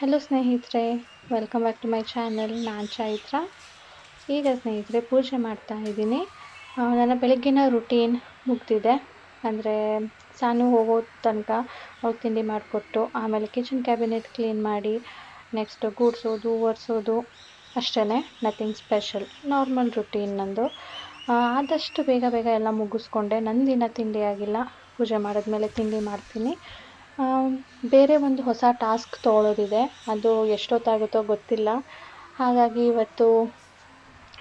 Hello ಸ್ನೇಹಿತರೆ, welcome back to my channel. ನಾನು ಚೈತ್ರ. ಈಗ ಸ್ನೇಹಿತರೆ ಪೂಜೆ ಮಾಡ್ತಾ ಇದ್ದೀನಿ. ನನ್ನ ಬೆಳಗ್ಗಿನ ರುಟೀನ್ ಮುಗ್ದಿದೆ. ಅಂದರೆ ಸಾನು ಹೋಗೋ ತನಕ ಅವ್ರು ತಿಂಡಿ ಮಾಡಿಕೊಟ್ಟು, ಆಮೇಲೆ ಕಿಚನ್ ಕ್ಯಾಬಿನೆಟ್ ಕ್ಲೀನ್ ಮಾಡಿ, ನೆಕ್ಸ್ಟ್ ಗೂಡಿಸೋದು ಒರೆಸೋದು, ಅಷ್ಟೇ. ನಥಿಂಗ್ ಸ್ಪೆಷಲ್, ನಾರ್ಮಲ್ ರುಟೀನ್ ನಂದು. ಆದಷ್ಟು ಬೇಗ ಬೇಗ ಎಲ್ಲ ಮುಗಿಸ್ಕೊಂಡೆ. ನಂದಿನ ತಿಂಡಿ ಆಗಿಲ್ಲ. ಪೂಜೆ ಮಾಡಿದ್ಮೇಲೆ ತಿಂಡಿ ಮಾಡ್ತೀನಿ. ಬೇರೆ ಒಂದು ಹೊಸ ಟಾಸ್ಕ್ ತೊಗೊಳೋದಿದೆ. ಅದು ಎಷ್ಟೊತ್ತಾಗುತ್ತೋ ಗೊತ್ತಿಲ್ಲ. ಹಾಗಾಗಿ ಇವತ್ತು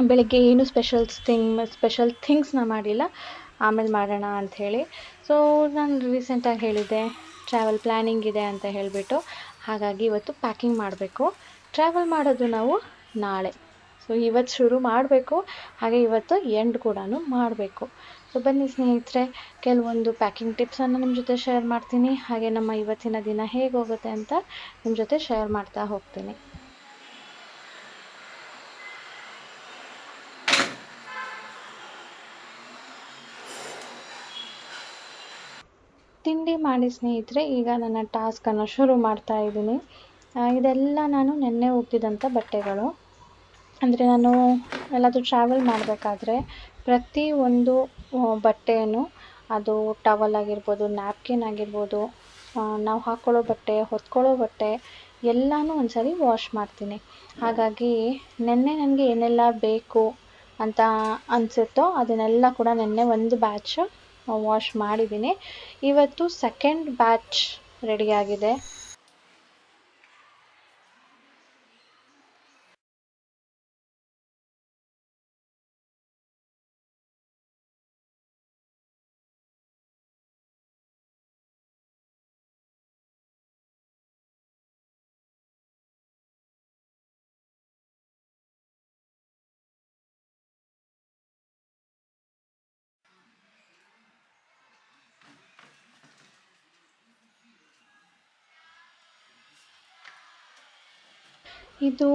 ಬೆಳಗ್ಗೆ ಏನು ಸ್ಪೆಷಲ್ ಥಿಂಗ್ಸ್ನ ಮಾಡಿಲ್ಲ, ಆಮೇಲೆ ಮಾಡೋಣ ಅಂಥೇಳಿ. ಸೊ ನಾನು ರೀಸೆಂಟಾಗಿ ಹೇಳಿದ್ದೆ ಟ್ರಾವೆಲ್ ಪ್ಲ್ಯಾನಿಂಗ್ ಇದೆ ಅಂತ ಹೇಳಿಬಿಟ್ಟು. ಹಾಗಾಗಿ ಇವತ್ತು ಪ್ಯಾಕಿಂಗ್ ಮಾಡಬೇಕು. ಟ್ರಾವೆಲ್ ಮಾಡೋದು ನಾವು ನಾಳೆ. ಸೊ ಇವತ್ತು ಶುರು ಮಾಡಬೇಕು, ಹಾಗೆ ಇವತ್ತು ಎಂಡ್ ಕೂಡ ಮಾಡಬೇಕು. ಸೊ ಬನ್ನಿ ಸ್ನೇಹಿತರೆ, ಕೆಲವೊಂದು ಪ್ಯಾಕಿಂಗ್ ಟಿಪ್ಸನ್ನು ನಿಮ್ಮ ಜೊತೆ ಶೇರ್ ಮಾಡ್ತೀನಿ. ಹಾಗೆ ನಮ್ಮ ಇವತ್ತಿನ ದಿನ ಹೇಗೆ ಹೋಗುತ್ತೆ ಅಂತ ನಿಮ್ಮ ಜೊತೆ ಶೇರ್ ಮಾಡ್ತಾ ಹೋಗ್ತೀನಿ. ತಿಂಡಿ ಮಾಡಿ ಸ್ನೇಹಿತರೆ, ಈಗ ನನ್ನ ಟಾಸ್ಕನ್ನು ಶುರು ಮಾಡ್ತಾ ಇದ್ದೀನಿ. ಇದೆಲ್ಲ ನಾನು ನೆನ್ನೆ ಒಗ್ದಿದ್ದಂಥ ಬಟ್ಟೆಗಳು. ಅಂದರೆ ನಾನು ಎಲ್ಲಾದರೂ ಟ್ರಾವೆಲ್ ಮಾಡಬೇಕಾದ್ರೆ ಪ್ರತಿ ಒಂದು ಬಟ್ಟೆಯನ್ನು, ಅದು ಟವಲ್ ಆಗಿರ್ಬೋದು, ನ್ಯಾಪ್ಕಿನ್ ಆಗಿರ್ಬೋದು, ನಾವು ಹಾಕ್ಕೊಳ್ಳೋ ಬಟ್ಟೆ, ಹೊತ್ಕೊಳ್ಳೋ ಬಟ್ಟೆ ಎಲ್ಲನೂ ಒಂದ್ಸರಿ ವಾಶ್ ಮಾಡ್ತೀನಿ. ಹಾಗಾಗಿ ನೆನ್ನೆ ನನಗೆ ಏನೆಲ್ಲ ಬೇಕು ಅಂತ ಅನಿಸುತ್ತೋ ಅದನ್ನೆಲ್ಲ ಕೂಡ ನೆನ್ನೆ ಒಂದು ಬ್ಯಾಚ್ ವಾಶ್ ಮಾಡಿದ್ದೀನಿ. ಇವತ್ತು ಸೆಕೆಂಡ್ ಬ್ಯಾಚ್ ರೆಡಿಯಾಗಿದೆ. ಇದು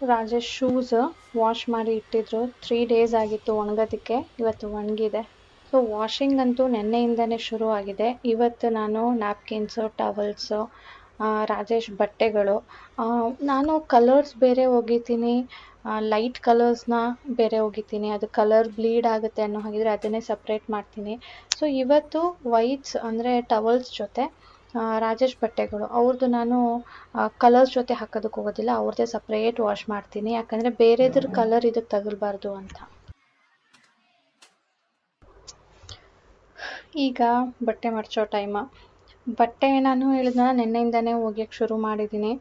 ರಾಜೇಶ್ ಶೂಸ್ ವಾಶ್ ಮಾಡಿ ಇಟ್ಟಿದ್ರು. 3 days ಆಗಿತ್ತು ಒಣಗೋದಕ್ಕೆ. ಇವತ್ತು ಒಣಗಿದೆ. ಸೊ ವಾಷಿಂಗ್ ಅಂತೂ ನೆನ್ನೆಯಿಂದನೇ ಶುರು ಆಗಿದೆ. ಇವತ್ತು ನಾನು ನ್ಯಾಪ್ಕಿನ್ಸು, ಟವಲ್ಸು, ರಾಜೇಶ್ ಬಟ್ಟೆಗಳು, ನಾನು ಕಲರ್ಸ್ ಬೇರೆ ಒಗಿತೀನಿ, ಲೈಟ್ ಕಲರ್ಸ್ನ ಬೇರೆ ಒಗಿತೀನಿ. ಅದು ಕಲರ್ ಬ್ಲೀಡ್ ಆಗುತ್ತೆ ಅನ್ನೋ ಹಾಗಿದ್ರೆ ಅದನ್ನೇ ಸಪ್ರೇಟ್ ಮಾಡ್ತೀನಿ. ಸೊ ಇವತ್ತು ವೈಟ್ಸ್ ಅಂದರೆ ಟವಲ್ಸ್ ಜೊತೆ ರಾಜೇಶ್ ಬಟ್ಟೆಗಳು ಅವ್ರದ್ದು ನಾನು ಕಲರ್ಸ್ ಜೊತೆ ಹಾಕೋದಕ್ಕೆ ಹೋಗೋದಿಲ್ಲ, ಅವ್ರದ್ದೇ ಸಪ್ರೇಟ್ ವಾಶ್ ಮಾಡ್ತೀನಿ. ಯಾಕಂದರೆ ಬೇರೆದ್ರ ಕಲರ್ ಇದಕ್ಕೆ ತಗಲ್ಬಾರ್ದು ಅಂತ. ಈಗ ಬಟ್ಟೆ ಮಡ್ಚೋ ಟೈಮ. ಬಟ್ಟೆ ನಾನು ಹೇಳಿದ್ನಲ್ಲ ನೆನ್ನೆಯಿಂದನೇ ಒಗ್ಯಕ್ಕೆ ಶುರು ಮಾಡಿದ್ದೀನಿ.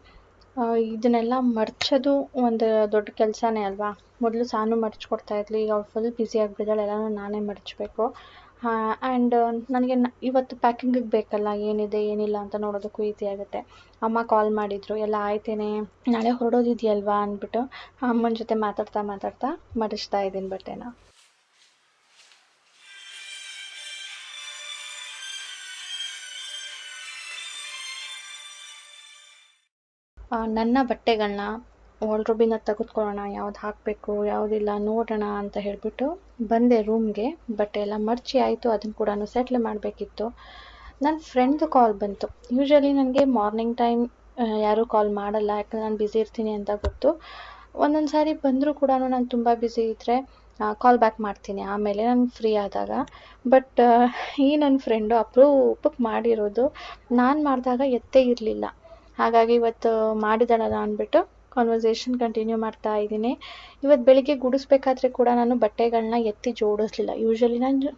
ಇದನ್ನೆಲ್ಲ ಮಡ್ಚೋದು ಒಂದು ದೊಡ್ಡ ಕೆಲಸನೇ ಅಲ್ವಾ. ಮೊದಲು ಸಾನು ಮಡ್ಚ್ಕೊಡ್ತಾ ಇದ್ಲು, ಈಗ ಅವ್ಳು ಫುಲ್ ಬ್ಯುಸಿ ಆಗಿಬಿಟ್ಟಿದ್ದಾಳೆ, ಎಲ್ಲನೂ ನಾನೇ ಮಡಚಬೇಕು. ಆ್ಯಂಡ್ ನನಗೆ ಇವತ್ತು ಪ್ಯಾಕಿಂಗಿಗೆ ಬೇಕಲ್ಲ, ಏನಿದೆ ಏನಿಲ್ಲ ಅಂತ ನೋಡೋದಕ್ಕೂ ಈಸಿ ಆಗುತ್ತೆ. ಅಮ್ಮ ಕಾಲ್ ಮಾಡಿದರು, ಎಲ್ಲ ಆಯ್ತೇನೆ, ನಾಳೆ ಹೊರಡೋದಿದೆಯಲ್ವಾ ಅಂದ್ಬಿಟ್ಟು ಅಮ್ಮನ ಜೊತೆ ಮಾತಾಡ್ತಾ ಮಡಿಸ್ತಾ ಇದ್ದೀನಿ ಬಟ್ಟೆನ. ನನ್ನ ಬಟ್ಟೆಗಳನ್ನ ವಾರ್ಡ್ರೋಬಿಂದ ತೆಗೆದುಕೊಳ್ಳೋಣ, ಯಾವ್ದು ಹಾಕಬೇಕು ಯಾವುದಿಲ್ಲ ನೋಡೋಣ ಅಂತ ಹೇಳಿಬಿಟ್ಟು ಬಂದೆ ರೂಮ್ಗೆ. ಬಟ್ಟೆ ಎಲ್ಲ ಮಡಚಿ ಆಯಿತು. ಅದನ್ನು ಕೂಡ ಸೆಟ್ಲ್ ಮಾಡಬೇಕಿತ್ತು. ನನ್ನ ಫ್ರೆಂಡ್ದು ಕಾಲ್ ಬಂತು. ಯೂಶ್ವಲಿ ನನಗೆ ಮಾರ್ನಿಂಗ್ ಟೈಮ್ ಯಾರೂ ಕಾಲ್ ಮಾಡಲ್ಲ, ಯಾಕಂದರೆ ನಾನು ಬ್ಯುಸಿ ಇರ್ತೀನಿ ಅಂತ ಗೊತ್ತು. ಒಂದೊಂದು ಸಾರಿ ಬಂದರೂ ಕೂಡ ನಾನು ತುಂಬ ಬ್ಯುಸಿ ಇದ್ದರೆ ಕಾಲ್ ಬ್ಯಾಕ್ ಮಾಡ್ತೀನಿ ಆಮೇಲೆ ನಾನು ಫ್ರೀ ಆದಾಗ. ಬಟ್ ಈ ನನ್ನ ಫ್ರೆಂಡು ಅಪರೂಪಕ್ಕೆ ಮಾಡಿರೋದು, ನಾನು ಮಾಡಿದಾಗ ಎತ್ತೇ ಇರಲಿಲ್ಲ. ಹಾಗಾಗಿ ಇವತ್ತು ಮಾಡಿದಾಳಲ್ಲ ಅಂದ್ಬಿಟ್ಟು ಕಾನ್ವರ್ಸೇಷನ್ ಕಂಟಿನ್ಯೂ ಮಾಡ್ತಾ ಇದ್ದೀನಿ. ಇವತ್ತು ಬೆಳಿಗ್ಗೆ ಗುಡಿಸ್ಬೇಕಾದ್ರೆ ಕೂಡ ನಾನು ಬಟ್ಟೆಗಳನ್ನ ಎತ್ತಿ ಜೋಡಿಸ್ಲಿಲ್ಲ. ಯೂಶ್ವಲಿ ನಾನು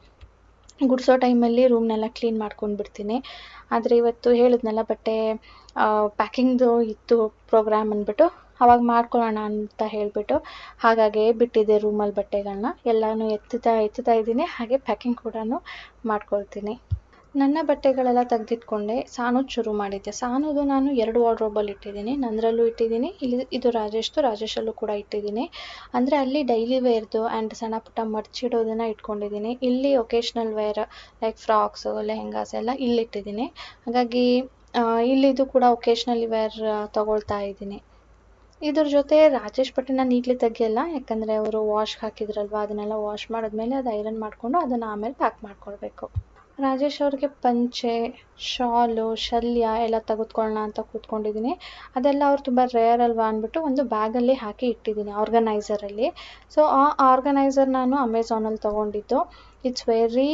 ಗುಡಿಸೋ ಟೈಮಲ್ಲಿ ರೂಮ್ನೆಲ್ಲ ಕ್ಲೀನ್ ಮಾಡ್ಕೊಂಡು ಬಿಡ್ತೀನಿ. ಆದರೆ ಇವತ್ತು ಹೇಳಿದ್ನಲ್ಲ ಬಟ್ಟೆ ಪ್ಯಾಕಿಂಗ್ದು ಇತ್ತು ಪ್ರೋಗ್ರಾಮ್ ಅಂದ್ಬಿಟ್ಟು, ಅವಾಗ ಮಾಡ್ಕೊಳ್ಳೋಣ ಅಂತ ಹೇಳಿಬಿಟ್ಟು ಹಾಗಾಗಿ ಬಿಟ್ಟಿದ್ದೆ ರೂಮಲ್ಲಿ ಬಟ್ಟೆಗಳನ್ನ ಎಲ್ಲನೂ ಎತ್ತುತ್ತಾ ಇದ್ದೀನಿ. ಹಾಗೆ ಪ್ಯಾಕಿಂಗ್ ಕೂಡ ಮಾಡ್ಕೊಳ್ತೀನಿ. ನನ್ನ ಬಟ್ಟೆಗಳೆಲ್ಲ ತೆಗೆದಿಟ್ಕೊಂಡೆ ಸಾನುದು ಶುರು ಮಾಡಿದ್ದೆ. ಸಾನುದು ನಾನು 2 ವಾರ್ಡ್ರೋಬಲ್ಲಿ ಇಟ್ಟಿದ್ದೀನಿ. ನಂದರಲ್ಲೂ ಇಟ್ಟಿದ್ದೀನಿ, ಇದು ರಾಜೇಶಲ್ಲೂ ಕೂಡ ಇಟ್ಟಿದ್ದೀನಿ. ಅಂದರೆ ಅಲ್ಲಿ ಡೈಲಿ ವೇರ್ದು ಆ್ಯಂಡ್ ಸಣ್ಣ ಪುಟ್ಟ ಮಡ್ಚಿಡೋದನ್ನು ಇಟ್ಕೊಂಡಿದ್ದೀನಿ. ಇಲ್ಲಿ occasional wear like frocks, lehengas ಎಲ್ಲ ಇಲ್ಲಿಟ್ಟಿದ್ದೀನಿ. ಹಾಗಾಗಿ ಇಲ್ಲಿದು ಕೂಡ ಒಕೇಶ್ನಲಿ ವೇರ್ ತೊಗೊಳ್ತಾ ಇದ್ದೀನಿ. ಇದ್ರ ಜೊತೆ ರಾಜೇಶ್ ಬಟ್ಟೆ ನಾನು ಈಗಲೇ ತೆಗಿಯಲ್ಲ, ಯಾಕಂದರೆ ಅವರು ವಾಶ್ಗೆ ಹಾಕಿದ್ರಲ್ವ, ಅದನ್ನೆಲ್ಲ ವಾಶ್ ಮಾಡಿದ್ಮೇಲೆ ಅದು ಐರನ್ ಮಾಡಿಕೊಂಡು ಅದನ್ನು ಆಮೇಲೆ ಪ್ಯಾಕ್ ಮಾಡ್ಕೊಳ್ಬೇಕು. ರಾಜೇಶ್ ಅವ್ರಿಗೆ ಪಂಚೆ, ಶಾಲು, ಶಲ್ಯ ಎಲ್ಲ ತೆಗೆದುಕೊಳ್ಳೋಣ ಅಂತ ಕೂತ್ಕೊಂಡಿದ್ದೀನಿ. ಅದೆಲ್ಲ ಅವ್ರು ತುಂಬ ರೇರ್ ಅಲ್ವಾ ಅಂದ್ಬಿಟ್ಟು ಒಂದು ಬ್ಯಾಗಲ್ಲಿ ಹಾಕಿ ಇಟ್ಟಿದ್ದೀನಿ ಆರ್ಗನೈಸರಲ್ಲಿ. ಸೊ ಆ ಆರ್ಗನೈಸರ್ ನಾನು ಅಮೆಝಾನಲ್ಲಿ ತೊಗೊಂಡಿದ್ದು. It's very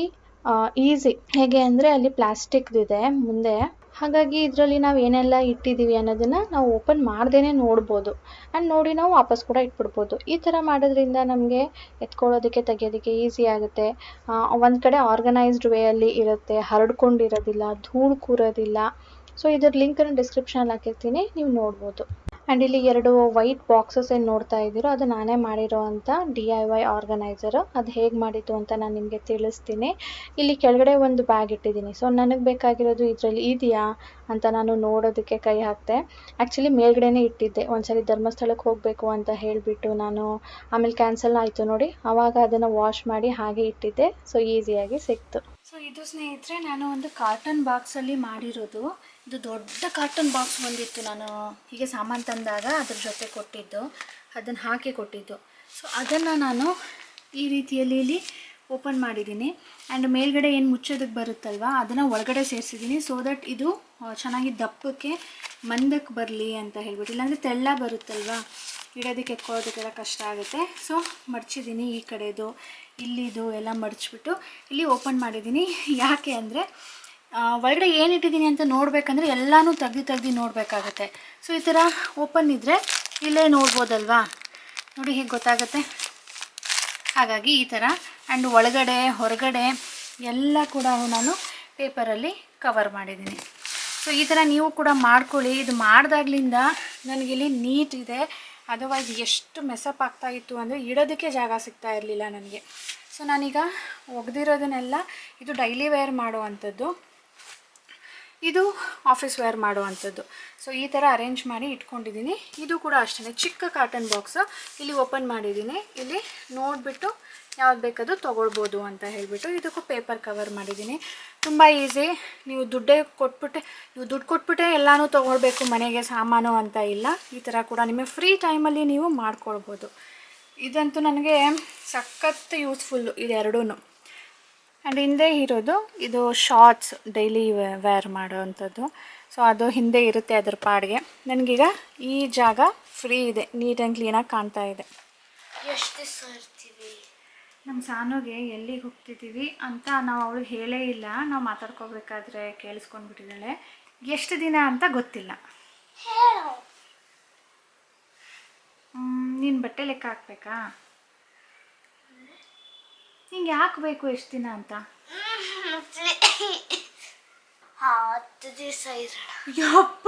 easy. ಹೇಗೆ ಅಂದರೆ ಅಲ್ಲಿ ಪ್ಲಾಸ್ಟಿಕ್ದಿದೆ ಮುಂದೆ, ಹಾಗಾಗಿ ಇದರಲ್ಲಿ ನಾವು ಏನೆಲ್ಲ ಇಟ್ಟಿದ್ದೀವಿ ಅನ್ನೋದನ್ನು ನಾವು ಓಪನ್ ಮಾಡ್ದೇ ನೋಡ್ಬೋದು. ಆ್ಯಂಡ್ ನೋಡಿ ನಾವು ವಾಪಸ್ ಕೂಡ ಇಟ್ಬಿಡ್ಬೋದು. ಈ ಥರ ಮಾಡೋದ್ರಿಂದ ನಮಗೆ ಎತ್ಕೊಳ್ಳೋದಕ್ಕೆ ತೆಗಿಯೋದಕ್ಕೆ ಈಸಿ ಆಗುತ್ತೆ. ಒಂದು ಕಡೆ ಆರ್ಗನೈಸ್ಡ್ ವೇಯಲ್ಲಿ ಇರುತ್ತೆ, ಹರಡ್ಕೊಂಡಿರೋದಿಲ್ಲ, ಧೂಳು ಕೂರೋದಿಲ್ಲ. ಸೊ ಇದ್ರ ಲಿಂಕನ್ನು ಡಿಸ್ಕ್ರಿಪ್ಷನಲ್ಲಿ ಹಾಕಿರ್ತೀನಿ, ನೀವು ನೋಡ್ಬೋದು. ಆ್ಯಂಡ್ ಇಲ್ಲಿ 2 ವೈಟ್ ಬಾಕ್ಸಸ್ ಏನು ನೋಡ್ತಾ ಇದ್ದೀರೋ ಅದು ನಾನೇ ಮಾಡಿರೋ ಅಂಥ DIY ಆರ್ಗನೈಸರು. ಅದು ಹೇಗೆ ಮಾಡಿದ್ದು ಅಂತ ನಾನು ನಿಮಗೆ ತಿಳಿಸ್ತೀನಿ. ಇಲ್ಲಿ ಕೆಳಗಡೆ ಒಂದು ಬ್ಯಾಗ್ ಇಟ್ಟಿದ್ದೀನಿ. ಸೊ ನನಗೆ ಬೇಕಾಗಿರೋದು ಇದರಲ್ಲಿ ಇದೆಯಾ ಅಂತ ನಾನು ನೋಡೋದಕ್ಕೆ ಕೈ ಹಾಕಿದೆ. ಆ್ಯಕ್ಚುಲಿ ಮೇಲ್ಗಡೆನೇ ಇಟ್ಟಿದ್ದೆ. ಒಂದ್ಸರಿ ಧರ್ಮಸ್ಥಳಕ್ಕೆ ಹೋಗಬೇಕು ಅಂತ ಹೇಳಿಬಿಟ್ಟು ನಾನು ಆಮೇಲೆ ಕ್ಯಾನ್ಸಲ್ ಆಯಿತು ನೋಡಿ, ಆವಾಗ ಅದನ್ನು ವಾಶ್ ಮಾಡಿ ಹಾಗೆ ಇಟ್ಟಿದ್ದೆ. ಸೊ ಈಸಿಯಾಗಿ ಸಿಕ್ತು. ಸೊ ಇದು ಸ್ನೇಹಿತರೆ ನಾನು ಒಂದು ಕಾರ್ಟನ್ ಬಾಕ್ಸಲ್ಲಿ ಮಾಡಿರೋದು. ಇದು ದೊಡ್ಡ ಕಾರ್ಟನ್ ಬಾಕ್ಸ್ ಬಂದಿತ್ತು, ನಾನು ಹೀಗೆ ಸಾಮಾನು ತಂದಾಗ ಅದ್ರ ಜೊತೆ ಕೊಟ್ಟಿದ್ದು, ಅದನ್ನು ಹಾಕಿ ಕೊಟ್ಟಿದ್ದು. ಸೊ ಅದನ್ನು ನಾನು ಈ ರೀತಿಯಲ್ಲಿ ಇಲ್ಲಿ ಓಪನ್ ಮಾಡಿದ್ದೀನಿ. ಆ್ಯಂಡ್ ಮೇಲ್ಗಡೆ ಏನು ಮುಚ್ಚೋದಕ್ಕೆ ಬರುತ್ತಲ್ವ ಅದನ್ನು ಒಳಗಡೆ ಸೇರಿಸಿದ್ದೀನಿ. ಸೊ ದಟ್ ಇದು ಚೆನ್ನಾಗಿ ದಪ್ಪಕ್ಕೆ ಮಂದಕ್ಕೆ ಬರಲಿ ಅಂತ ಹೇಳ್ಬಿಟ್ಟು. ಇಲ್ಲಾಂದರೆ ತೆಳ್ಳ ಬರುತ್ತಲ್ವ, ಇಡೋದಕ್ಕೆ ಎತ್ಕೊಳ್ಳೋದಕ್ಕೆಲ್ಲ ಕಷ್ಟ ಆಗುತ್ತೆ. ಸೊ ಮಡ್ಚಿದ್ದೀನಿ, ಈ ಕಡೆದು ಇಲ್ಲಿದು ಎಲ್ಲ ಮಡಚಿಬಿಟ್ಟು ಇಲ್ಲಿ ಓಪನ್ ಮಾಡಿದ್ದೀನಿ. ಯಾಕೆ ಅಂದರೆ ಒಳಗಡೆ ಏನಿಟ್ಟಿದ್ದೀನಿ ಅಂತ ನೋಡಬೇಕಂದ್ರೆ ಎಲ್ಲನೂ ತೆಗ್ದು ನೋಡಬೇಕಾಗತ್ತೆ. ಸೊ ಈ ಥರ ಓಪನ್ ಇದ್ದರೆ ಇಲ್ಲೇ ನೋಡ್ಬೋದಲ್ವಾ, ನೋಡಿ ಹೇಗೆ ಗೊತ್ತಾಗುತ್ತೆ. ಹಾಗಾಗಿ ಈ ಥರ. ಆ್ಯಂಡ್ ಒಳಗಡೆ ಹೊರಗಡೆ ಎಲ್ಲ ಕೂಡ ನಾನು ಪೇಪರಲ್ಲಿ ಕವರ್ ಮಾಡಿದ್ದೀನಿ. ಸೊ ಈ ಥರ ನೀವು ಕೂಡ ಮಾಡ್ಕೊಳ್ಳಿ. ಇದು ಮಾಡಿದಾಗ್ಲಿಂದ ನನಗಿಲ್ಲಿ ನೀಟ್ ಇದೆ. ಅದರ್ವೈಸ್ ಎಷ್ಟು ಮೆಸಪ್ ಆಗ್ತಾಯಿತ್ತು ಅಂದರೆ ಇಡೋದಕ್ಕೆ ಜಾಗ ಸಿಗ್ತಾ ಇರಲಿಲ್ಲ ನನಗೆ. ಸೊ ನಾನೀಗ ಒಗೆದಿರೋದನ್ನೆಲ್ಲ, ಇದು ಡೈಲಿ ವೇರ್ ಮಾಡುವಂಥದ್ದು, ಇದು ಆಫೀಸ್ ವೇರ್ ಮಾಡುವಂಥದ್ದು. ಸೊ ಈ ಥರ ಅರೇಂಜ್ ಮಾಡಿ ಇಟ್ಕೊಂಡಿದ್ದೀನಿ. ಇದು ಕೂಡ ಅಷ್ಟೇ ಚಿಕ್ಕ ಕಾಟನ್ ಬಾಕ್ಸು. ಇಲ್ಲಿ ಓಪನ್ ಮಾಡಿದ್ದೀನಿ. ಇಲ್ಲಿ ನೋಡಿಬಿಟ್ಟು ಯಾವ್ದು ಬೇಕದು ತೊಗೊಳ್ಬೋದು ಅಂತ ಹೇಳಿಬಿಟ್ಟು ಇದಕ್ಕೂ ಪೇಪರ್ ಕವರ್ ಮಾಡಿದ್ದೀನಿ. ತುಂಬ ಈಸಿ. ನೀವು ದುಡ್ಡು ಕೊಟ್ಬಿಟ್ಟೆ ಎಲ್ಲನೂ ತೊಗೊಳ್ಬೇಕು ಮನೆಗೆ ಸಾಮಾನು ಅಂತ ಇಲ್ಲ. ಈ ಥರ ಕೂಡ ನಿಮಗೆ ಫ್ರೀ ಟೈಮಲ್ಲಿ ನೀವು ಮಾಡ್ಕೊಳ್ಬೋದು. ಇದಂತೂ ನನಗೆ ಸಖತ್ ಯೂಸ್ಫುಲ್ಲು ಇದೆರಡೂ. ಆ್ಯಂಡ್ ಹಿಂದೆ ಇರೋದು ಇದು ಶಾರ್ಟ್ಸ್ ಡೈಲಿ ವೇರ್ ಮಾಡೋವಂಥದ್ದು. ಸೊ ಅದು ಹಿಂದೆ ಇರುತ್ತೆ ಅದ್ರ ಪಾಡಿಗೆ. ನನಗೀಗ ಈ ಜಾಗ ಫ್ರೀ ಇದೆ, ನೀಟ್ ಆ್ಯಂಡ್ ಕ್ಲೀನಾಗಿ ಕಾಣ್ತಾ ಇದೆ. ಎಷ್ಟು ದಿವಸ ಇರ್ತೀವಿ? ನಮ್ಮ ಸಾನುಗೆ ಎಲ್ಲಿಗೆ ಹೋಗ್ತಿದ್ದೀವಿ ಅಂತ ನಾವು ಅವಳು ಹೇಳೇ ಇಲ್ಲ. ನಾವು ಮಾತಾಡ್ಕೋಬೇಕಾದ್ರೆ ಕೇಳಿಸ್ಕೊಂಡ್ಬಿಟ್ಟಿದ್ದಾಳೆ. ಎಷ್ಟು ದಿನ ಅಂತ ಗೊತ್ತಿಲ್ಲ. ನೀನು ಬಟ್ಟೆ ಲೆಕ್ಕ ಹಾಕ್ಬೇಕಾ? ನಿಂಗೆ ಯಾಕೆ ಬೇಕು ಎಷ್ಟು ದಿನ ಅಂತ? 10 ದಿವಸ ಇರೋಣ. ಯಪ್ಪ,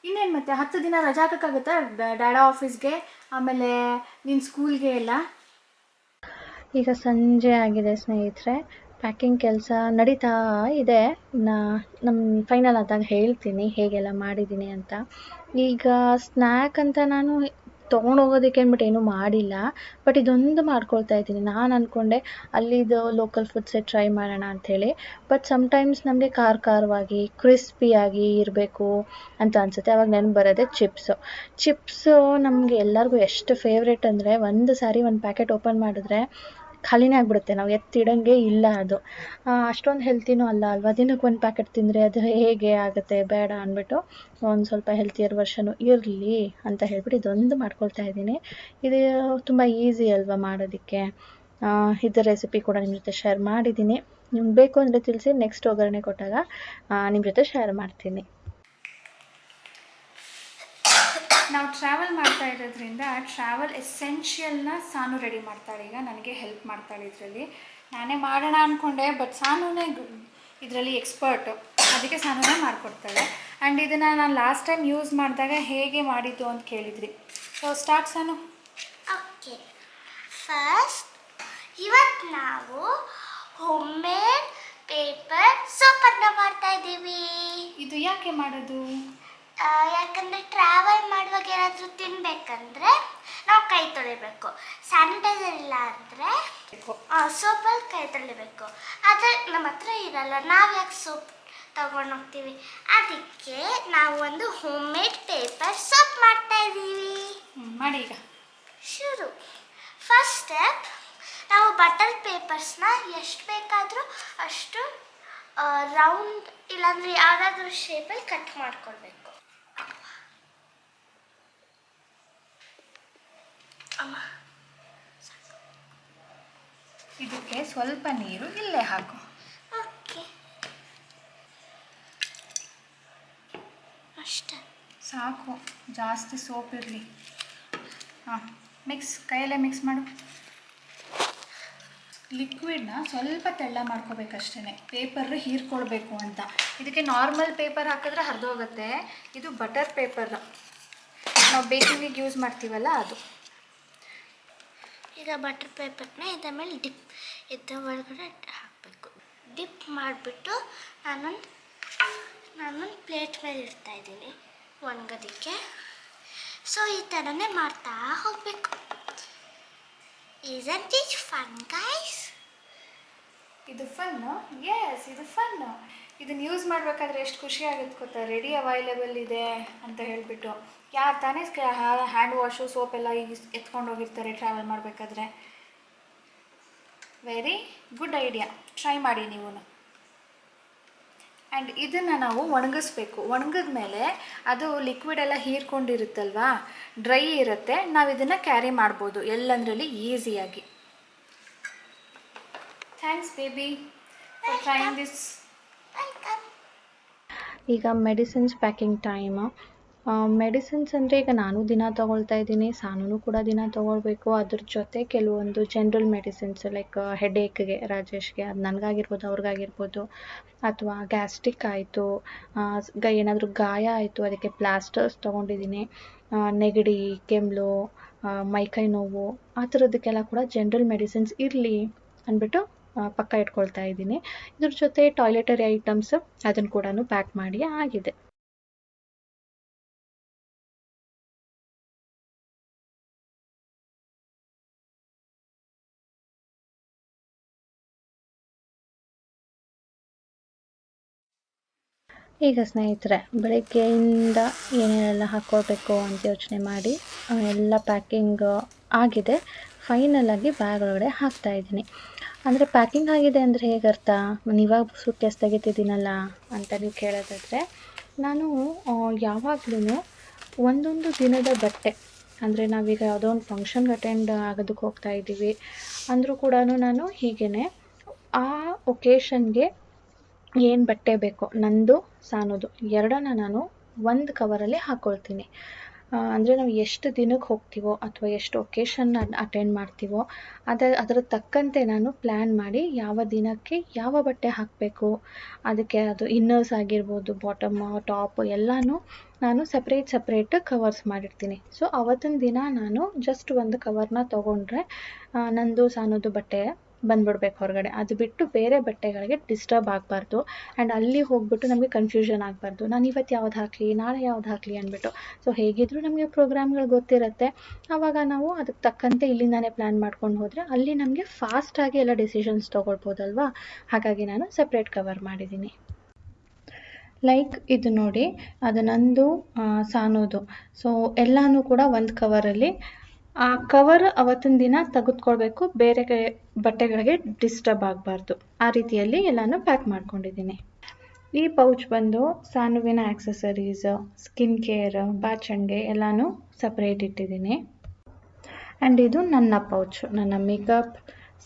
ಇನ್ನೇನು ಮತ್ತೆ 10 ದಿನ ರಜಾ ಹಾಕೋಕ್ಕಾಗುತ್ತಾ ಡ್ಯಾಡ ಆಫೀಸ್ಗೆ, ಆಮೇಲೆ ನಿನ್ನ ಸ್ಕೂಲ್ಗೆ ಎಲ್ಲ? ಈಗ ಸಂಜೆ ಆಗಿದೆ ಸ್ನೇಹಿತರೆ. ಪ್ಯಾಕಿಂಗ್ ಕೆಲಸ ನಡೀತಾ ಇದೆ. ನಮ್ಮ ಫೈನಲ್ ಆದಾಗ ಹೇಳ್ತೀನಿ ಹೇಗೆಲ್ಲ ಮಾಡಿದ್ದೀನಿ ಅಂತ. ಈಗ ಸ್ನ್ಯಾಕ್ ಅಂತ ನಾನು ತೊಗೊಂಡೋಗೋದಕ್ಕೆ ಅಂದ್ಬಿಟ್ಟು ಏನೂ ಮಾಡಿಲ್ಲ. ಬಟ್ ಇದೊಂದು ಮಾಡ್ಕೊಳ್ತಾ ಇದ್ದೀನಿ. ನಾನು ಅಂದ್ಕೊಂಡೆ ಅಲ್ಲಿದು ಲೋಕಲ್ ಫುಡ್ಸೇ ಟ್ರೈ ಮಾಡೋಣ ಅಂಥೇಳಿ. ಬಟ್ ಸಮ್ಟೈಮ್ಸ್ ನಮಗೆ ಖಾರವಾಗಿ ಕ್ರಿಸ್ಪಿಯಾಗಿ ಇರಬೇಕು ಅಂತ ಅನಿಸುತ್ತೆ. ಅವಾಗ ನೆನಪು ಬರೋದೆ ಚಿಪ್ಸು ನಮಗೆ ಎಲ್ಲರಿಗೂ ಎಷ್ಟು ಫೇವ್ರೇಟ್ ಅಂದರೆ, ಒಂದು ಸಾರಿ ಒಂದು ಪ್ಯಾಕೆಟ್ ಓಪನ್ ಮಾಡಿದ್ರೆ ಖಾಲಿನೇ ಆಗಿಬಿಡುತ್ತೆ. ನಾವು ಎತ್ತಿಡಂಗೆ ಇಲ್ಲ. ಅದು ಅಷ್ಟೊಂದು ಹೆಲ್ತಿನೂ ಅಲ್ವಾ. ದಿನಕ್ಕೆ ಒಂದು ಪ್ಯಾಕೆಟ್ ತಿಂದರೆ ಅದು ಹೇಗೆ ಆಗುತ್ತೆ, ಬೇಡ ಅಂದ್ಬಿಟ್ಟು ಒಂದು ಸ್ವಲ್ಪ ಹೆಲ್ತಿಯರ್ ವರ್ಷನು ಇರಲಿ ಅಂತ ಹೇಳ್ಬಿಟ್ಟು ಇದೊಂದು ಮಾಡ್ಕೊಳ್ತಾ ಇದ್ದೀನಿ. ಇದು ತುಂಬ ಈಸಿ ಅಲ್ವಾ ಮಾಡೋದಕ್ಕೆ. ಇದರ ರೆಸಿಪಿ ಕೂಡ ನಿಮ್ಮ ಜೊತೆ ಶೇರ್ ಮಾಡಿದ್ದೀನಿ. ನಿಮ್ಗೆ ಬೇಕು ಅಂದರೆ ತಿಳಿಸಿ, ನೆಕ್ಸ್ಟ್ ಒಗ್ಗರಣೆ ಕೊಟ್ಟಾಗ ನಿಮ್ಮ ಜೊತೆ ಶೇರ್ ಮಾಡ್ತೀನಿ. ನಾವು ಟ್ರಾವೆಲ್ ಮಾಡ್ತಾ ಇರೋದ್ರಿಂದ ಟ್ರಾವೆಲ್ ಎಸೆನ್ಷಿಯಲ್ನ ಸಾನು ರೆಡಿ ಮಾಡ್ತಾಳೆ. ಈಗ ನನಗೆ ಹೆಲ್ಪ್ ಮಾಡ್ತಾಳೆ ಇದರಲ್ಲಿ. ನಾನೇ ಮಾಡೋಣ ಅಂದ್ಕೊಂಡೆ, ಬಟ್ ಸಾನುನೇ ಇದರಲ್ಲಿ ಎಕ್ಸ್ಪರ್ಟು, ಅದಕ್ಕೆ ಸಾನುನೇ ಮಾಡಿಕೊಡ್ತಾಳೆ. ಆ್ಯಂಡ್ ಇದನ್ನು ನಾನು ಲಾಸ್ಟ್ ಟೈಮ್ ಯೂಸ್ ಮಾಡಿದಾಗ ಹೇಗೆ ಮಾಡಿದ್ದು ಅಂತ ಕೇಳಿದ್ರಿ. ಸೊ ಸ್ಟಾರ್ಟ್ ಸಾನು. ಓಕೆ, ಫಸ್ಟ್ ಇವತ್ತು ನಾವು ಹೋಮ್ಮೇಡ್ ಪೇಪರ್ ಸೋಪನ್ನು ಮಾಡ್ತಾ ಇದ್ದೀವಿ. ಇದು ಯಾಕೆ ಮಾಡೋದು? ಯಾಕಂದರೆ ಟ್ರಾವೆಲ್ ಮಾಡುವಾಗ ಏನಾದರೂ ತಿನ್ನಬೇಕಂದ್ರೆ ನಾವು ಕೈ ತೊಳಿಬೇಕು. ಸ್ಯಾನಿಟೈಸರ್ ಇಲ್ಲ ಅಂದರೆ ಸೋಪಲ್ಲಿ ಕೈ ತೊಳಿಬೇಕು. ಆದರೆ ನಮ್ಮ ಹತ್ರ ಇರಲ್ಲ, ನಾವು ಯಾಕೆ ಸೋಪ್ ತಗೊಂಡು ಹೋಗ್ತೀವಿ. ಅದಕ್ಕೆ ನಾವು ಒಂದು ಹೋಮ್ ಮೇಡ್ ಪೇಪರ್ ಸೋಪ್ ಮಾಡ್ತಾ ಇದ್ದೀವಿ. ಮಾಡಿ ಈಗ ಶುರು. ಫಸ್ಟ್ ಸ್ಟೆಪ್, ನಾವು ಬಟರ್ ಪೇಪರ್ಸ್ನ ಎಷ್ಟು ಬೇಕಾದರೂ ಅಷ್ಟು ರೌಂಡ್ ಇಲ್ಲಾಂದರೆ ಯಾವುದಾದ್ರೂ ಶೇಪಲ್ಲಿ ಕಟ್ ಮಾಡ್ಕೊಳ್ಬೇಕು. ಅಮ್ಮ ಇದಕ್ಕೆ ಸ್ವಲ್ಪ ನೀರು ಇಲ್ಲೇ ಹಾಕು. ಓಕೆ, ಅಷ್ಟೇ ಸಾಕು, ಜಾಸ್ತಿ ಸೋಪ್ ಇರಲಿ. ಹಾಂ, ಕೈಯಲ್ಲೇ ಮಿಕ್ಸ್ ಮಾಡು. ಲಿಕ್ವಿಡ್ನ ಸ್ವಲ್ಪ ತೆಳ್ಳ ಮಾಡ್ಕೋಬೇಕಷ್ಟೇ, ಪೇಪರ್ ಹೀರ್ಕೊಳ್ಬೇಕು ಅಂತ. ಇದಕ್ಕೆ ನಾರ್ಮಲ್ ಪೇಪರ್ ಹಾಕಿದ್ರೆ ಹರಿದೋಗುತ್ತೆ. ಇದು ಬಟರ್ ಪೇಪರ್, ನಾವು ಬೇಕಿಂಗಿಗೆ ಯೂಸ್ ಮಾಡ್ತೀವಲ್ಲ ಅದು. ಈಗ ಬಟರ್ ಪೇಪರ್ನ ಇದ್ರ ಮೇಲೆ ಇದ್ರ ಒಳಗಡೆ ಹಾಕಬೇಕು. ಡಿಪ್ ಮಾಡಿಬಿಟ್ಟು ನಾನೊಂದು ಪ್ಲೇಟ್ ಮೇಲೆ ಇಡ್ತಾಯಿದ್ದೀನಿ ಒಣಗೋದಕ್ಕೆ. ಸೊ ಈ ಥರನೇ ಮಾಡ್ತಾ ಹೋಗಬೇಕು. Isn't it fun, guys? ಇದು ಫನ್ನು? ಎಸ್, ಇದು ಫನ್ನು. ಇದನ್ನು ಯೂಸ್ ಮಾಡಬೇಕಾದ್ರೆ ಎಷ್ಟು ಖುಷಿ ಆಗುತ್ತೆ ಗೊತ್ತಾ, ರೆಡಿ ಅವೈಲೇಬಲ್ ಇದೆ ಅಂತ ಹೇಳಿಬಿಟ್ಟು. ಯಾರು ತಾನೇ ಹ್ಯಾಂಡ್ ವಾಶು ಸೋಪ್ ಎಲ್ಲ ಎತ್ಕೊಂಡು ಹೋಗಿರ್ತಾರೆ ಟ್ರಾವೆಲ್ ಮಾಡಬೇಕಾದ್ರೆ. ವೆರಿ ಗುಡ್ ಐಡಿಯಾ, ಟ್ರೈ ಮಾಡಿ ನೀವು. ಆ್ಯಂಡ್ ಇದನ್ನು ನಾವು ಒಣಗಿಸ್ಬೇಕು. ಒಣಗಿದ ಮೇಲೆ ಅದು ಲಿಕ್ವಿಡ್ ಎಲ್ಲ ಹೀರ್ಕೊಂಡಿರುತ್ತಲ್ವಾ, ಡ್ರೈ ಇರುತ್ತೆ, ನಾವು ಇದನ್ನು ಕ್ಯಾರಿ ಮಾಡ್ಬೋದು ಎಲ್ಲಂದ್ರಲ್ಲಿ ಈಸಿಯಾಗಿ. Thanks baby for trying this. ಈಗ ಮೆಡಿಸಿನ್ಸ್ ಪ್ಯಾಕಿಂಗ್ ಟೈಮ್. ಮೆಡಿಸಿನ್ಸ್ ಅಂದರೆ ಈಗ ನಾನು ದಿನ ತೊಗೊಳ್ತಾ ಇದ್ದೀನಿ, ಸಾನೂ ಕೂಡ ದಿನ ತೊಗೊಳ್ಬೇಕು. ಅದ್ರ ಜೊತೆ ಕೆಲವೊಂದು ಜನರಲ್ ಮೆಡಿಸಿನ್ಸ್ ಲೈಕ್ ಹೆಡೇಕ್ಗೆ ರಾಜೇಶ್ಗೆ, ಅದು ನನಗಾಗಿರ್ಬೋದು ಅವ್ರಿಗಾಗಿರ್ಬೋದು, ಅಥವಾ ಗ್ಯಾಸ್ಟ್ರಿಕ್ ಆಯಿತು, ಏನಾದರೂ ಗಾಯ ಆಯಿತು ಅದಕ್ಕೆ ಪ್ಲಾಸ್ಟರ್ಸ್ ತೊಗೊಂಡಿದ್ದೀನಿ, ನೆಗಡಿ, ಕೆಮ್ಮು, ಮೈಕೈ ನೋವು, ಆ ಥರದಕ್ಕೆಲ್ಲ ಕೂಡ ಜನರಲ್ ಮೆಡಿಸಿನ್ಸ್ ಇರಲಿ ಅಂದ್ಬಿಟ್ಟು ಪಕ್ಕ ಇಟ್ಕೊಳ್ತಾ ಇದ್ದೀನಿ. ಇದ್ರ ಜೊತೆ ಟಾಯ್ಲೆಟರಿ ಐಟಮ್ಸ್ ಅದನ್ನು ಕೂಡ ಪ್ಯಾಕ್ ಮಾಡಿ ಆಗಿದೆ. ಈಗ ಸ್ನೇಹಿತರೆ, ಬೆಳಗ್ಗೆಯಿಂದ ಏನೇನೆಲ್ಲ ಹಾಕ್ಕೊಳ್ಬೇಕು ಅಂತ ಯೋಚನೆ ಮಾಡಿ ಎಲ್ಲ ಪ್ಯಾಕಿಂಗ್ ಆಗಿದೆ. ಫೈನಲಾಗಿ ಬ್ಯಾಗ್ ಒಳಗಡೆ ಹಾಕ್ತಾಯಿದ್ದೀನಿ. ಅಂದರೆ ಪ್ಯಾಕಿಂಗ್ ಆಗಿದೆ ಅಂದರೆ ಹೇಗರ್ಥ, ಇವಾಗ ಸೂಟ್ಕೇಸ್ ತೆಗಿತಿದ್ದೀನಲ್ಲ ಅಂತ ನೀವು ಕೇಳೋದಾದರೆ, ನಾನು ಯಾವಾಗಲೂ ಒಂದೊಂದು ದಿನದ ಬಟ್ಟೆ, ಅಂದರೆ ನಾವೀಗ ಯಾವುದೋ ಒಂದು ಫಂಕ್ಷನ್ಗೆ ಅಟೆಂಡ್ ಆಗೋದಕ್ಕೆ ಹೋಗ್ತಾ ಇದ್ದೀವಿ ಅಂದರೂ ಕೂಡ ನಾನು ಹೀಗೇ ಆ ಒಕೇಶನ್ಗೆ ಏನು ಬಟ್ಟೆ ಬೇಕೋ ನಂದು ಸಾನೋದು ಎರಡನ್ನ ನಾನು ಒಂದು ಕವರಲ್ಲಿ ಹಾಕ್ಕೊಳ್ತೀನಿ. ಅಂದರೆ ನಾವು ಎಷ್ಟು ದಿನಕ್ಕೆ ಹೋಗ್ತೀವೋ ಅಥವಾ ಎಷ್ಟು ಒಕೇಶನ್ನ ಅಟೆಂಡ್ ಮಾಡ್ತೀವೋ ಅದರ ತಕ್ಕಂತೆ ನಾನು ಪ್ಲ್ಯಾನ್ ಮಾಡಿ ಯಾವ ದಿನಕ್ಕೆ ಯಾವ ಬಟ್ಟೆ ಹಾಕಬೇಕು, ಅದಕ್ಕೆ ಅದು ಇನ್ನರ್ಸ್ ಆಗಿರ್ಬೋದು, ಬಾಟಮ್, ಟಾಪ್ ಎಲ್ಲನೂ ನಾನು ಸಪ್ರೇಟ್ ಕವರ್ಸ್ ಮಾಡಿರ್ತೀನಿ. ಸೊ ಅವತ್ತಿನ ದಿನ ನಾನು ಜಸ್ಟ್ ಒಂದು ಕವರ್ನ ತೊಗೊಂಡ್ರೆ ನಂದು ಸಾನೋದು ಬಟ್ಟೆ ಬಂದ್ಬಿಡ್ಬೇಕು ಹೊರಗಡೆ. ಅದು ಬಿಟ್ಟು ಬೇರೆ ಬಟ್ಟೆಗಳಿಗೆ ಡಿಸ್ಟರ್ಬ್ ಆಗಬಾರ್ದು. ಆ್ಯಂಡ್ ಅಲ್ಲಿ ಹೋಗ್ಬಿಟ್ಟು ನಮಗೆ ಕನ್ಫ್ಯೂಷನ್ ಆಗಬಾರ್ದು, ನಾನು ಇವತ್ತು ಯಾವ್ದು ಹಾಕಲಿ, ನಾಳೆ ಯಾವ್ದು ಹಾಕಲಿ ಅಂದ್ಬಿಟ್ಟು. ಸೊ ಹೇಗಿದ್ದರೂ ನಮಗೆ ಪ್ರೋಗ್ರಾಮ್ಗಳು ಗೊತ್ತಿರುತ್ತೆ, ಆವಾಗ ನಾವು ಅದಕ್ಕೆ ತಕ್ಕಂತೆ ಇಲ್ಲಿಂದಾನೇ ಪ್ಲ್ಯಾನ್ ಮಾಡ್ಕೊಂಡು ಹೋದರೆ ಅಲ್ಲಿ ನಮಗೆ ಫಾಸ್ಟಾಗಿ ಎಲ್ಲ ಡಿಸಿಷನ್ಸ್ ತೊಗೊಳ್ಬೋದಲ್ವಾ. ಹಾಗಾಗಿ ನಾನು ಸಪ್ರೇಟ್ ಕವರ್ ಮಾಡಿದ್ದೀನಿ. ಲೈಕ್ ಇದು ನೋಡಿ, ಅದು ನಂದು ಸಾನೋದು. ಸೊ ಎಲ್ಲನೂ ಕೂಡ ಒಂದು ಕವರಲ್ಲಿ. ಆ ಕವರ್ ಅವತ್ತಿನ ದಿನ ತೆಗೆದುಕೊಳ್ಬೇಕು, ಬೇರೆ ಬಟ್ಟೆಗಳಿಗೆ ಡಿಸ್ಟರ್ಬ್ ಆಗಬಾರ್ದು. ಆ ರೀತಿಯಲ್ಲಿ ಎಲ್ಲನೂ ಪ್ಯಾಕ್ ಮಾಡ್ಕೊಂಡಿದ್ದೀನಿ. ಈ ಪೌಚ್ ಬಂದು ಸಾನುವಿನ ಆಕ್ಸೆಸರೀಸ್, ಸ್ಕಿನ್ ಕೇರ್, ಬಾಚಣಿಗೆ ಎಲ್ಲನೂ ಸಪ್ರೇಟ್ ಇಟ್ಟಿದ್ದೀನಿ. ಆ್ಯಂಡ್ ಇದು ನನ್ನ ಪೌಚ್, ನನ್ನ ಮೇಕಪ್,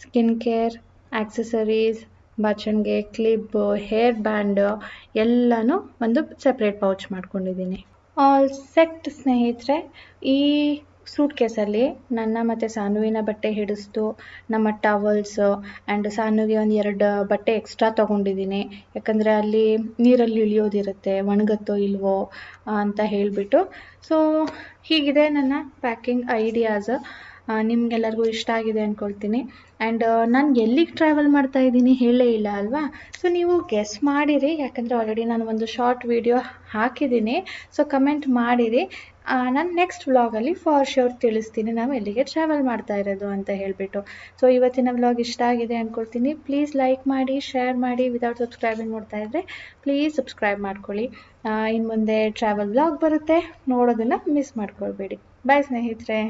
ಸ್ಕಿನ್ ಕೇರ್, ಆಕ್ಸೆಸರೀಸ್, ಬಾಚಣಿಗೆ, ಕ್ಲಿಪ್, ಹೇರ್ ಬ್ಯಾಂಡ್ ಎಲ್ಲನೂ ಒಂದು ಸಪ್ರೇಟ್ ಪೌಚ್ ಮಾಡ್ಕೊಂಡಿದ್ದೀನಿ. ಆಲ್ ಸೆಟ್ ಸ್ನೇಹಿತರೆ. ಈ ಸೂಟ್ ಕೇಸಲ್ಲಿ ನನ್ನ ಮತ್ತು ಸಾನುವಿನ ಬಟ್ಟೆ ಹಿಡಿಸ್ತು, ನಮ್ಮ ಟವಲ್ಸು, ಆ್ಯಂಡ್ ಸಾನುಗೆ ಒಂದು 2 ಬಟ್ಟೆ ಎಕ್ಸ್ಟ್ರಾ ತೊಗೊಂಡಿದ್ದೀನಿ. ಯಾಕಂದರೆ ಅಲ್ಲಿ ನೀರಲ್ಲಿ ಇಳಿಯೋದಿರುತ್ತೆ, ಒಣಗುತ್ತೋ ಇಲ್ವೋ ಅಂತ ಹೇಳಿಬಿಟ್ಟು. ಸೊ ಹೀಗಿದೆ ನನ್ನ ಪ್ಯಾಕಿಂಗ್ ಐಡಿಯಾಸ್. ನಿಮಗೆಲ್ಲರಿಗೂ ಇಷ್ಟ ಆಗಿದೆ ಅಂದ್ಕೊಳ್ತೀನಿ. ಆ್ಯಂಡ್ ನಾನು ಎಲ್ಲಿಗೆ ಟ್ರಾವೆಲ್ ಮಾಡ್ತಾ ಇದ್ದೀನಿ ಹೇಳೇ ಇಲ್ಲ ಅಲ್ವಾ. ಸೊ ನೀವು ಗೆಸ್ ಮಾಡಿರಿ, ಯಾಕಂದರೆ ಆಲ್ರೆಡಿ ನಾನು ಒಂದು ಶಾರ್ಟ್ ವಿಡಿಯೋ ಹಾಕಿದ್ದೀನಿ. ಸೊ ಕಮೆಂಟ್ ಮಾಡಿರಿ, ನಾನು ನೆಕ್ಸ್ಟ್ ವ್ಲಾಗಲ್ಲಿ ಫಾರ್ ಶ್ಯೂರ್ ತಿಳಿಸ್ತೀನಿ ನಾವು ಎಲ್ಲಿಗೆ ಟ್ರಾವೆಲ್ ಮಾಡ್ತಾ ಇರೋದು ಅಂತ ಹೇಳಿಬಿಟ್ಟು. ಸೊ ಇವತ್ತಿನ ವ್ಲಾಗ್ ಇಷ್ಟ ಆಗಿದೆ ಅಂದ್ಕೊಳ್ತೀನಿ. ಪ್ಲೀಸ್ ಲೈಕ್ ಮಾಡಿ, ಶೇರ್ ಮಾಡಿ. ವಿದೌಟ್ ಸಬ್ಸ್ಕ್ರೈಬಿಂಗ್ ನೋಡ್ತಾ ಇದ್ದರೆ ಪ್ಲೀಸ್ ಸಬ್ಸ್ಕ್ರೈಬ್ ಮಾಡ್ಕೊಳ್ಳಿ. ಇನ್ನು ಮುಂದೆ ಟ್ರಾವೆಲ್ ವ್ಲಾಗ್ ಬರುತ್ತೆ, ನೋಡೋದನ್ನು ಮಿಸ್ ಮಾಡ್ಕೊಳ್ಬೇಡಿ. ಬಾಯ್ ಸ್ನೇಹಿತರೆ.